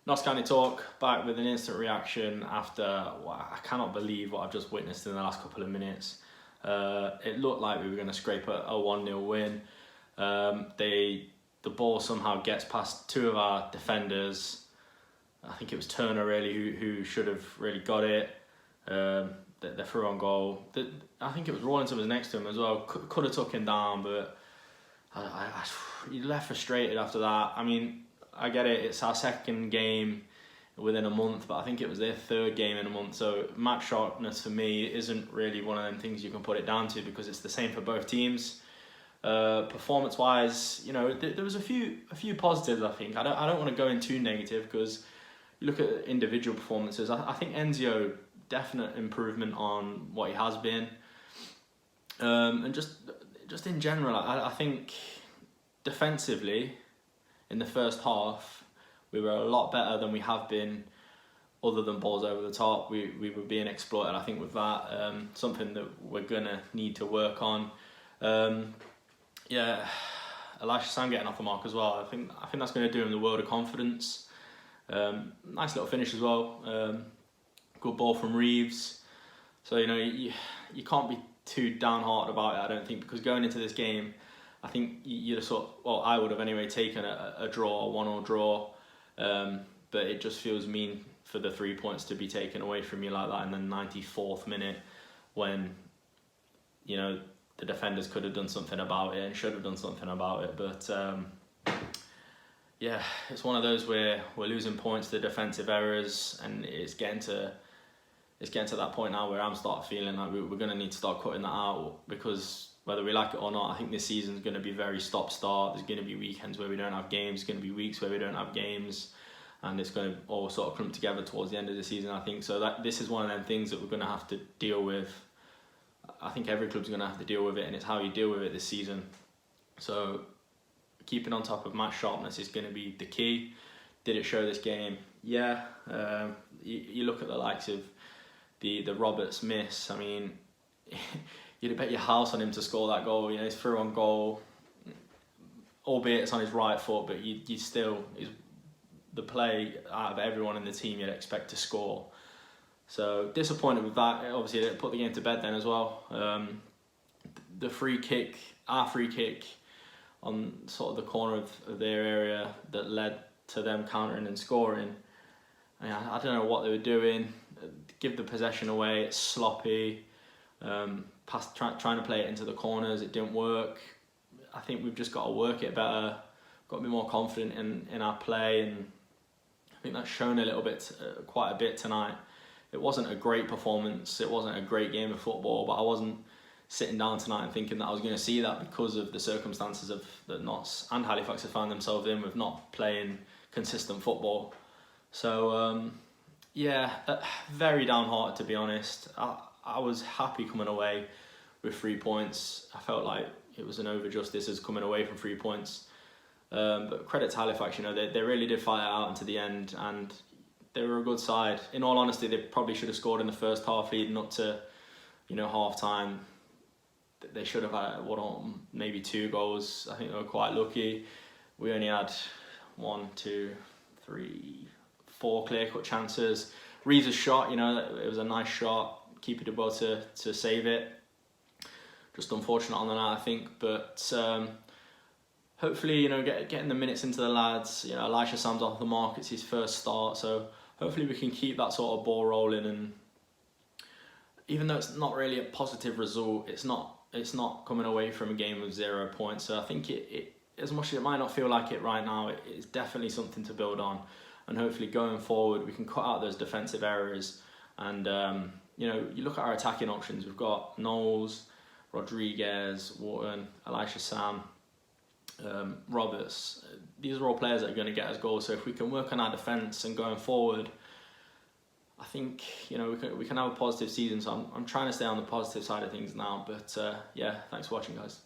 Notts County Talk, back with an instant reaction after I cannot believe what I've just witnessed in the last couple of minutes. It looked like we were going to scrape a 1-0 win. The ball somehow gets past two of our defenders. I think it was Turner really who should have really got it. They're through on goal. I think it was Rawlinson was next to him as well. Could have took him down, but you left frustrated after that. I mean, I get it, it's our second game within a month, but I think it was their third game in a month, so match sharpness for me isn't really one of them things you can put it down to, because it's the same for both teams. Performance wise, you know, there was a few positives. I think I don't want to go in too negative, because you look at individual performances. I think Enzio, definite improvement on what he has been, and just in general, I think defensively in the first half we were a lot better than we have been, other than balls over the top. We were being exploited, I think, with that. Something that we're gonna need to work on. Yeah, Elisha Sam getting off the mark as well. I think that's going to do him the world of confidence. Nice little finish as well. Good ball from Reeves. So you know, you can't be too downhearted about it, I don't think, because going into this game, I think you'd have I would have anyway taken a draw, a 1-1 draw. But it just feels mean for the 3 points to be taken away from you like that in the 94th minute, when, you know, the defenders could have done something about it and should have done something about it. But yeah, it's one of those where we're losing points to defensive errors, and it's getting to that point now where I'm starting feeling like we're going to need to start cutting that out, because whether we like it or not, I think this season's going to be very stop-start. There's going to be weekends where we don't have games, there's going to be weeks where we don't have games, and it's going to all sort of clump together towards the end of the season, I think. So this is one of them things that we're going to have to deal with. I think every club's going to have to deal with it, and it's how you deal with it this season. So keeping on top of match sharpness is going to be the key. Did it show this game? Yeah. You look at the likes of the Roberts miss. I mean, you'd bet your house on him to score that goal. You know, he's through on goal, albeit it's on his right foot, but you still, is the play out of everyone in the team you'd expect to score. So disappointed with that. Obviously, it put the game to bed then as well. The free kick, our free kick on sort of the corner of their area that led to them countering and scoring. I don't know what they were doing. Give the possession away, it's sloppy. Trying to play it into the corners, it didn't work. I think we've just got to work it better, got to be more confident in our play, and I think that's shown a little bit, quite a bit tonight. It wasn't a great performance, it wasn't a great game of football, but I wasn't sitting down tonight and thinking that I was going to see that, because of the circumstances of that Notts and Halifax have found themselves in with not playing consistent football. So yeah, very downhearted, to be honest. I was happy coming away with 3 points. I felt like it was an overjustice as coming away from 3 points. But credit to Halifax, you know, they really did fight it out into the end, and they were a good side. In all honesty, they probably should have scored in the first half leading up to, you know, half time. They should have had maybe 2 goals. I think they were quite lucky. We only had 1, 2, 3, 4 clear-cut chances. Reeves' shot, you know, it was a nice shot. Keeper did well to save it. Just unfortunate on the night, I think. But hopefully, you know, getting the minutes into the lads. You know, Elisha Sam's off the mark. It's his first start, so hopefully we can keep that sort of ball rolling. And even though it's not really a positive result, it's not coming away from a game with 0 points. So I think it as much as it might not feel like it right now, it's definitely something to build on. And hopefully going forward, we can cut out those defensive errors. And you know, you look at our attacking options. We've got Knowles, Rodriguez, Wharton, Elisha Sam, Roberts. These are all players that are going to get us goals. So if we can work on our defence and going forward, I think, you know, we can have a positive season. So I'm trying to stay on the positive side of things now. But yeah, thanks for watching, guys.